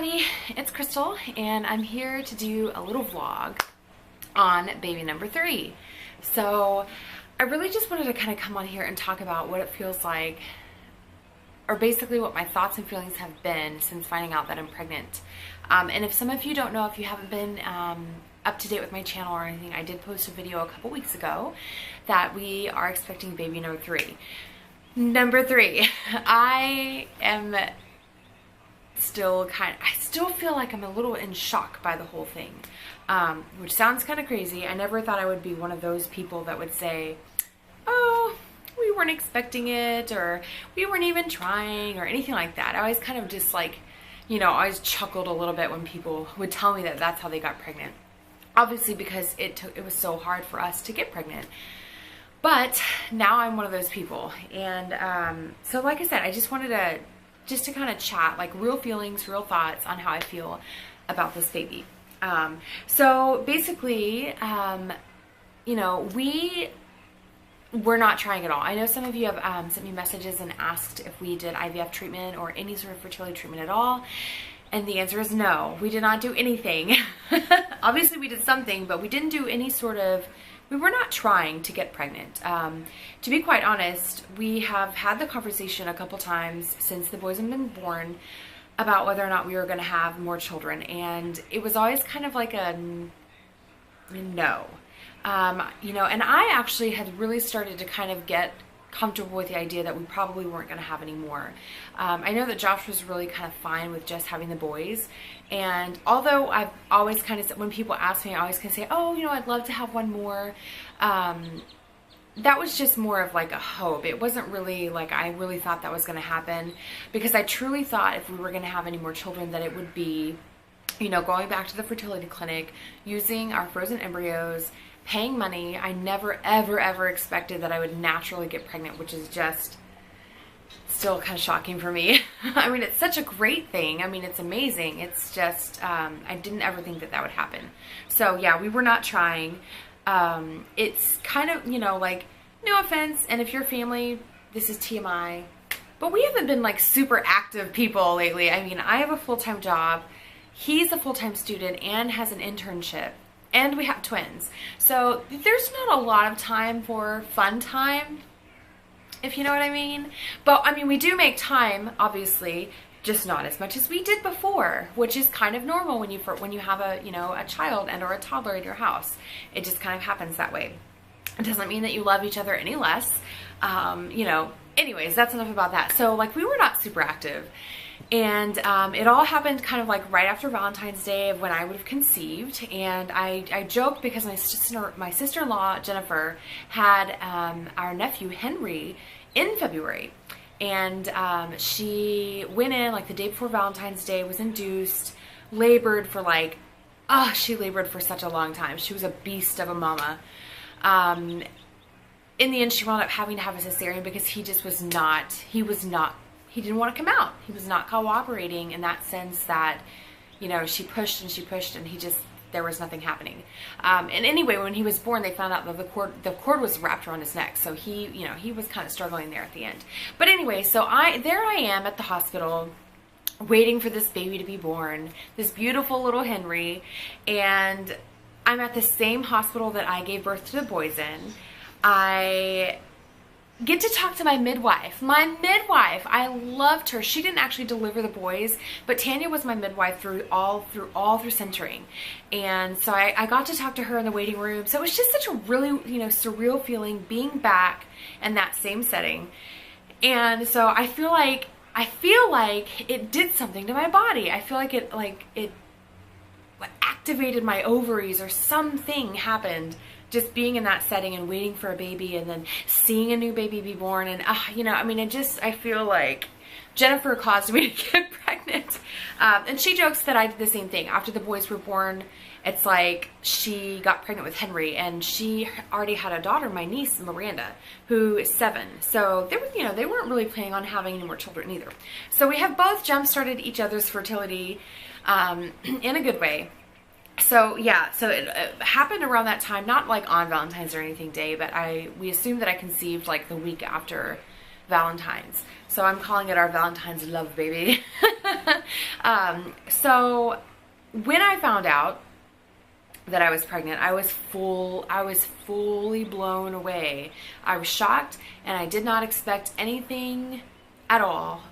everybody, it's Crystal and I'm here to do a little vlog on baby number 3. So I really just wanted to kind of come on here and talk about what it feels like, or basically what my thoughts and feelings have been since finding out that I'm pregnant. And if some of you don't know, if you haven't been up to date with my channel or anything, I did post a video a couple weeks ago that we are expecting baby number 3. Number 3. I still feel like I'm a little in shock by the whole thing, which sounds kind of crazy. I never thought I would be one of those people that would say, oh, we weren't expecting it, or we weren't even trying, or anything like that. I always kind of just like, I always chuckled a little bit when people would tell me that that's how they got pregnant. Obviously because it was so hard for us to get pregnant. But now I'm one of those people. And so like I said, I just wanted to kind of chat, like real feelings, real thoughts on how I feel about this baby. So basically, we're not trying at all. I know some of you have sent me messages and asked if we did IVF treatment or any sort of fertility treatment at all. And the answer is no, we did not do anything. Obviously we did something, but we didn't do any sort of, we were not trying to get pregnant. To be quite honest, we have had the conversation a couple times since the boys have been born about whether or not we were going to have more children. And it was always kind of like a no. And I actually had really started to kind of get comfortable with the idea that we probably weren't going to have any more. I know that Josh was really kind of fine with just having the boys, and although I've always kind of, when people ask me, I always kind of say, oh, I'd love to have one more. That was just more of like a hope. It wasn't really like I really thought that was going to happen, because I truly thought if we were going to have any more children that it would be, going back to the fertility clinic, using our frozen embryos, paying money. I never, ever expected that I would naturally get pregnant, which is just still kind of shocking for me. I mean, it's such a great thing. I mean, it's amazing. It's just, I didn't ever think that would happen. So yeah, we were not trying. It's kind of, like, no offense. And if you're family, this is TMI, but we haven't been like super active people lately. I mean, I have a full-time job. He's a full-time student and has an internship. And we have twins. So there's not a lot of time for fun time, if you know what I mean. But I mean, we do make time, obviously, just not as much as we did before, which is kind of normal when you have a child and or a toddler in your house. It just kind of happens that way. It doesn't mean that you love each other any less. Anyways, that's enough about that. So like, we were not super active. And it all happened kind of like right after Valentine's Day of when I would have conceived. And I joked because my sister-in-law, Jennifer, had our nephew, Henry, in February. And she went in like the day before Valentine's Day, was induced, labored for like, she labored for such a long time. She was a beast of a mama. In the end, she wound up having to have a cesarean because he didn't want to come out. He was not cooperating in that sense that, she pushed and there was nothing happening. And anyway, when he was born, they found out that the cord was wrapped around his neck. So he was kind of struggling there at the end. But anyway, so there I am at the hospital waiting for this baby to be born, this beautiful little Henry. And I'm at the same hospital that I gave birth to the boys in. I get to talk to my midwife. I loved her. She didn't actually deliver the boys, but Tanya was my midwife through centering. And so I got to talk to her in the waiting room. So it was just such a really, surreal feeling being back in that same setting. And so I feel like it did something to my body. I feel like it activated my ovaries, or something happened just being in that setting and waiting for a baby and then seeing a new baby be born. And, I feel like Jennifer caused me to get pregnant. And she jokes that I did the same thing. After the boys were born, it's like she got pregnant with Henry, and she already had a daughter, my niece, Miranda, who is 7. So they weren't really planning on having any more children either. So we have both jump-started each other's fertility in a good way. So yeah, so it happened around that time, not like on Valentine's or anything day, but we assumed that I conceived like the week after Valentine's. So I'm calling it our Valentine's love baby. So when I found out that I was pregnant, I was fully blown away. I was shocked, and I did not expect anything at all.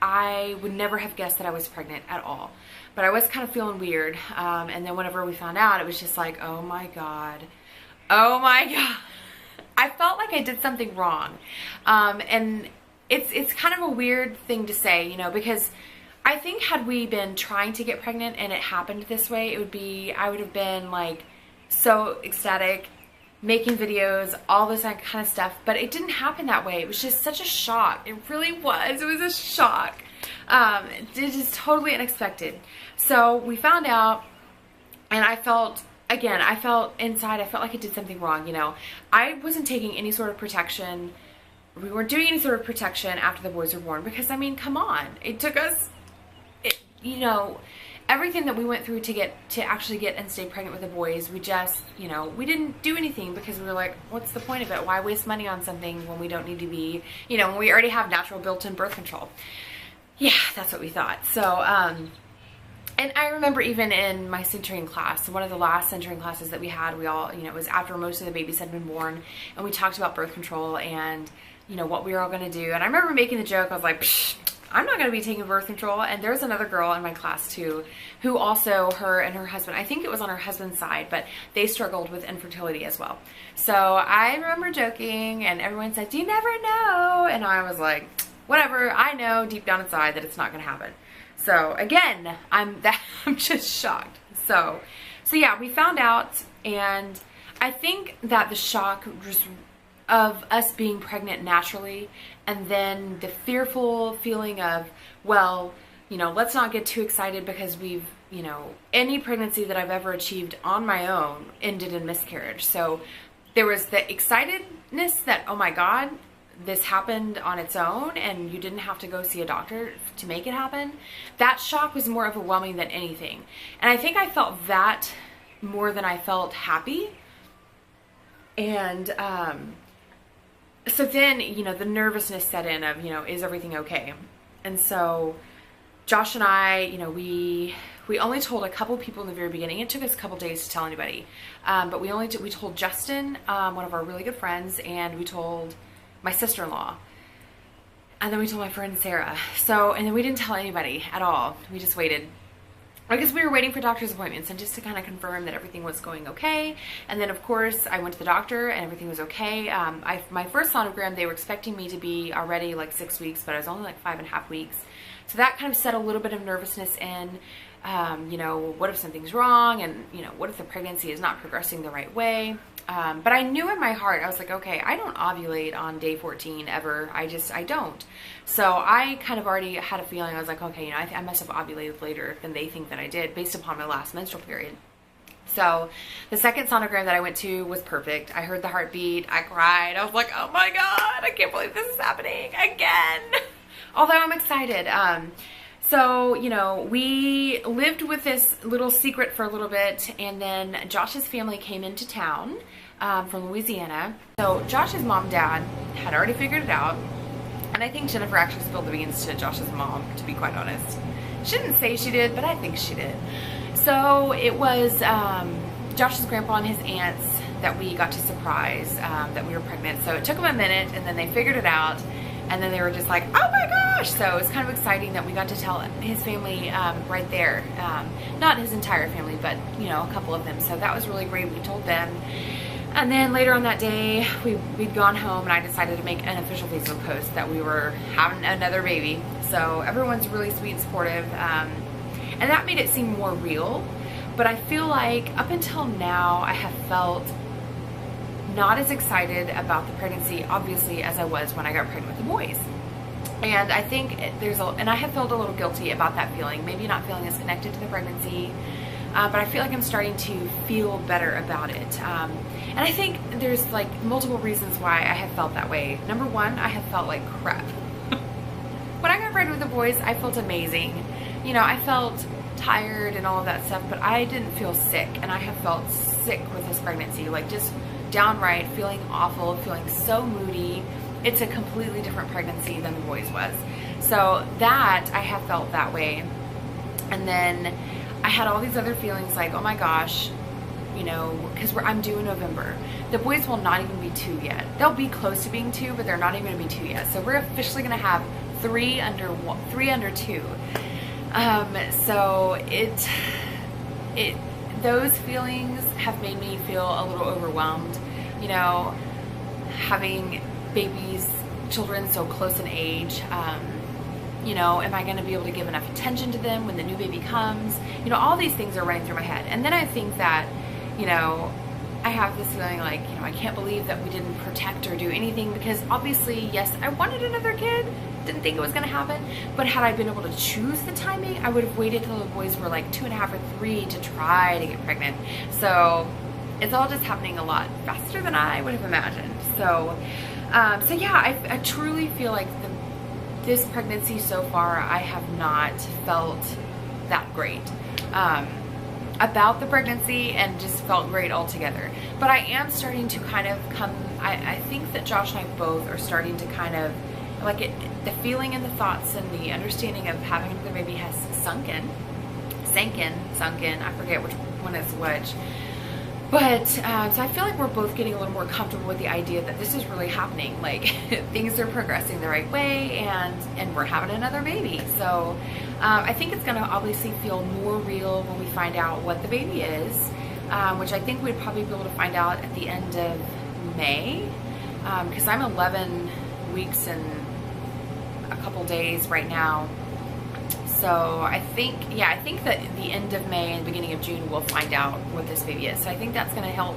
I would never have guessed that I was pregnant at all, but I was kind of feeling weird. And then whenever we found out, it was just like, oh my God. I felt like I did something wrong. And it's kind of a weird thing to say, you know, because I think had we been trying to get pregnant and it happened this way, I would have been like so ecstatic, making videos, all this kind of stuff, but it didn't happen that way. It was just such a shock. It really was. It was a shock. It is totally unexpected. So we found out, and I felt inside, I felt like I did something wrong, you know. I wasn't taking any sort of protection. We weren't doing any sort of protection after the boys were born, because, I mean, come on. It took us, you know, everything that we went through to actually get and stay pregnant with the boys. We just, you know, we didn't do anything because we were like, what's the point of it? Why waste money on something when we don't need to be, you know, when we already have natural built-in birth control? Yeah, that's what we thought. So, and I remember even in my centering class, one of the last centering classes that we had, we all, you know, it was after most of the babies had been born, and we talked about birth control and, you know, what we were all going to do. And I remember making the joke, I was like, psh, I'm not going to be taking birth control. And there was another girl in my class too, who also, her and her husband, I think it was on her husband's side, but they struggled with infertility as well. So I remember joking, and everyone said, you never know. And I was like, whatever, I know deep down inside that it's not going to happen. So again, I'm just shocked. So yeah, we found out, and I think that the shock just of us being pregnant naturally, and then the fearful feeling of, well, you know, let's not get too excited because we've, you know, any pregnancy that I've ever achieved on my own ended in miscarriage. So there was the excitedness that, oh my God, this happened on its own and you didn't have to go see a doctor to make it happen. That shock was more overwhelming than anything. And I think I felt that more than I felt happy. And so then, you know, the nervousness set in of, you know, is everything okay? And so Josh and I, you know, we only told a couple people in the very beginning. It took us a couple days to tell anybody. But we told Justin, one of our really good friends, and we told my sister-in-law, and then we told my friend Sarah. So, and then we didn't tell anybody at all. We just waited, because we were waiting for doctor's appointments and just to kind of confirm that everything was going okay. And then of course I went to the doctor and everything was okay. My first sonogram, they were expecting me to be already like 6 weeks, but I was only like 5.5 weeks. So that kind of set a little bit of nervousness in. You know, what if something's wrong, and you know, what if the pregnancy is not progressing the right way? But I knew in my heart, I was like, okay, I don't ovulate on day 14 ever. I don't. So I kind of already had a feeling. I was like, okay, you know, I must have ovulated later than they think that I did based upon my last menstrual period. So the second sonogram that I went to was perfect. I heard the heartbeat. I cried. I was like, oh my God, I can't believe this is happening again. Although I'm excited. So, you know, we lived with this little secret for a little bit, and then Josh's family came into town from Louisiana. So Josh's mom and dad had already figured it out, and I think Jennifer actually spilled the beans to Josh's mom, to be quite honest. She didn't say she did, but I think she did. So it was Josh's grandpa and his aunts that we got to surprise that we were pregnant. So it took them a minute, and then they figured it out. And then they were just like, oh my gosh. So it was kind of exciting that we got to tell his family right there. Not his entire family, but, you know, a couple of them. So that was really great. We told them. And then later on that day, we'd gone home, and I decided to make an official Facebook post that we were having another baby. So everyone's really sweet and supportive. And that made it seem more real. But I feel like up until now, I have felt not as excited about the pregnancy, obviously, as I was when I got pregnant with the boys. And I think and I have felt a little guilty about that feeling, maybe not feeling as connected to the pregnancy, but I feel like I'm starting to feel better about it. And I think there's like multiple reasons why I have felt that way. Number one, I have felt like crap. When I got pregnant with the boys, I felt amazing. You know, I felt tired and all of that stuff, but I didn't feel sick, and I have felt sick with this pregnancy, like just downright feeling awful, feeling so moody, it's a completely different pregnancy than the boys was. So that, I have felt that way. And then I had all these other feelings like, oh my gosh, you know, because I'm due in November. The boys will not even be 2 yet. They'll be close to being 2, but they're not even going to be 2 yet. So we're officially going to have 3 under 2. So those feelings have made me feel a little overwhelmed, you know, having babies, children so close in age. You know, am I going to be able to give enough attention to them when the new baby comes? You know, all these things are running through my head. And then I think that, you know, I have this feeling like, you know, I can't believe that we didn't protect or do anything, because obviously, yes, I wanted another kid, didn't think it was going to happen, but had I been able to choose the timing, I would have waited till the boys were like 2.5 or 3 to try to get pregnant. So it's all just happening a lot faster than I would have imagined. So, so yeah, I truly feel like this pregnancy so far, I have not felt that great about the pregnancy, and just felt great altogether. But I am starting to kind of come, I think that Josh and I both are starting to kind of, like the feeling and the thoughts and the understanding of having another baby has sank in, I forget which one is which. But, so I feel like we're both getting a little more comfortable with the idea that this is really happening. Like, things are progressing the right way, and we're having another baby. So, I think it's gonna obviously feel more real when we find out what the baby is, which I think we'd probably be able to find out at the end of May, because I'm 11 weeks and a couple days right now. So I think, yeah, I think that the end of May and beginning of June we'll find out what this baby is. So I think that's going to help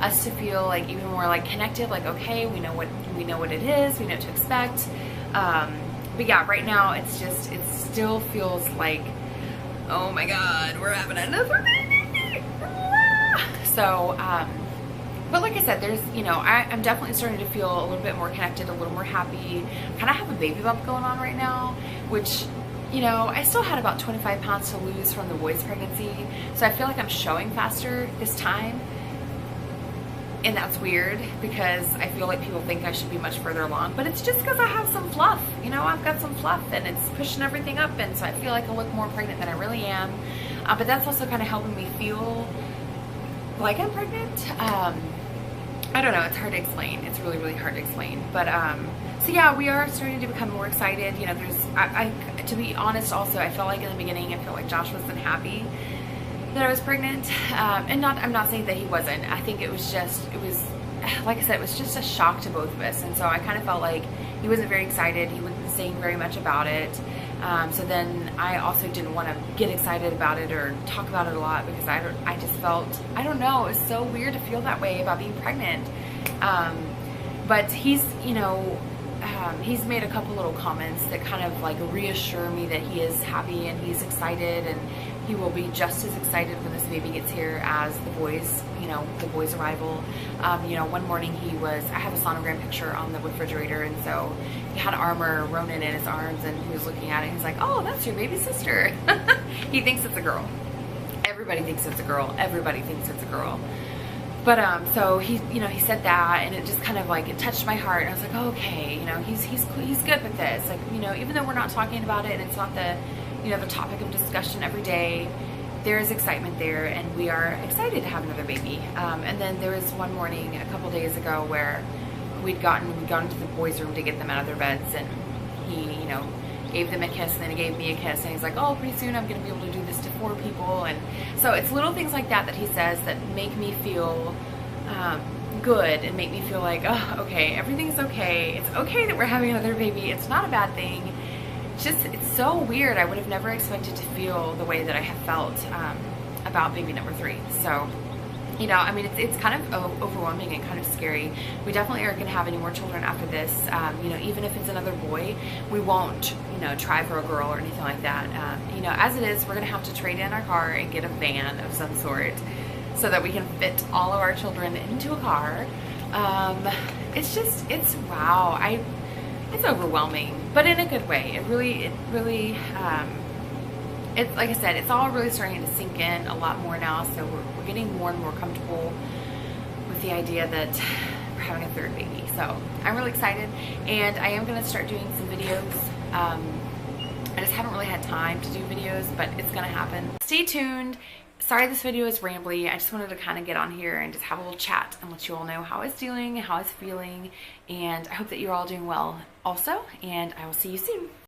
us to feel like even more like connected, like, okay, we know what it is, we know what to expect. But yeah, right now it's just, it still feels like, oh my God, we're having another baby. So, but like I said, there's, you know, I'm definitely starting to feel a little bit more connected, a little more happy. Kind of have a baby bump going on right now, which, you know, I still had about 25 pounds to lose from the boys' pregnancy, so I feel like I'm showing faster this time, and that's weird because I feel like people think I should be much further along, but it's just because I have some fluff, you know, I've got some fluff and it's pushing everything up, and so I feel like I look more pregnant than I really am, but that's also kind of helping me feel like I'm pregnant. I don't know, it's hard to explain, it's really, really hard to explain, but so yeah, we are starting to become more excited. You know, to be honest, also, I felt like in the beginning, I felt like Josh wasn't happy that I was pregnant. And I'm not saying that he wasn't. I think it was, like I said, it was just a shock to both of us. And so I kind of felt like he wasn't very excited. He wasn't saying very much about it. So then I also didn't want to get excited about it or talk about it a lot, because I just felt, I don't know, it was so weird to feel that way about being pregnant. But he's, you know, he's made a couple little comments that kind of like reassure me that he is happy and he's excited, and he will be just as excited when this baby gets here as the boys, you know, the boys' arrival. You know, one morning I have a sonogram picture on the refrigerator, and so he had Armor Ronan in his arms, and he was looking at it, and he's like, oh, that's your baby sister. He thinks it's a girl. Everybody thinks it's a girl. Everybody thinks it's a girl. But so he, you know, he said that, and it just kind of like, it touched my heart. And I was like, oh, okay, you know, he's good with this. Like, you know, even though we're not talking about it, and it's not the, you know, the topic of discussion every day, there is excitement there, and we are excited to have another baby. And then there was one morning a couple days ago where we'd gone into the boys' room to get them out of their beds, and he, you know, gave them a kiss, and then he gave me a kiss, and he's like, oh, pretty soon I'm going to be able to do this to 4 people. And so it's little things like that that he says that make me feel good, and make me feel like, oh, okay, everything's okay. It's okay that we're having another baby. It's not a bad thing. It's just, it's so weird. I would have never expected to feel the way that I have felt about baby number 3. So, you know, I mean, it's kind of overwhelming and kind of scary. We definitely aren't going to have any more children after this. You know, even if it's another boy, we won't, you know, try for a girl or anything like that. You know, as it is, we're going to have to trade in our car and get a van of some sort so that we can fit all of our children into a car. It's just, it's, wow. It's overwhelming, but in a good way. It really, it's like I said, it's all really starting to sink in a lot more now. So we're getting more and more comfortable with the idea that we're having a third baby. So I'm really excited, and I am going to start doing some videos. I just haven't really had time to do videos, but it's going to happen. Stay tuned. Sorry this video is rambly. I just wanted to kind of get on here and just have a little chat and let you all know how I was doing, how I was feeling, and I hope that you're all doing well also, and I will see you soon.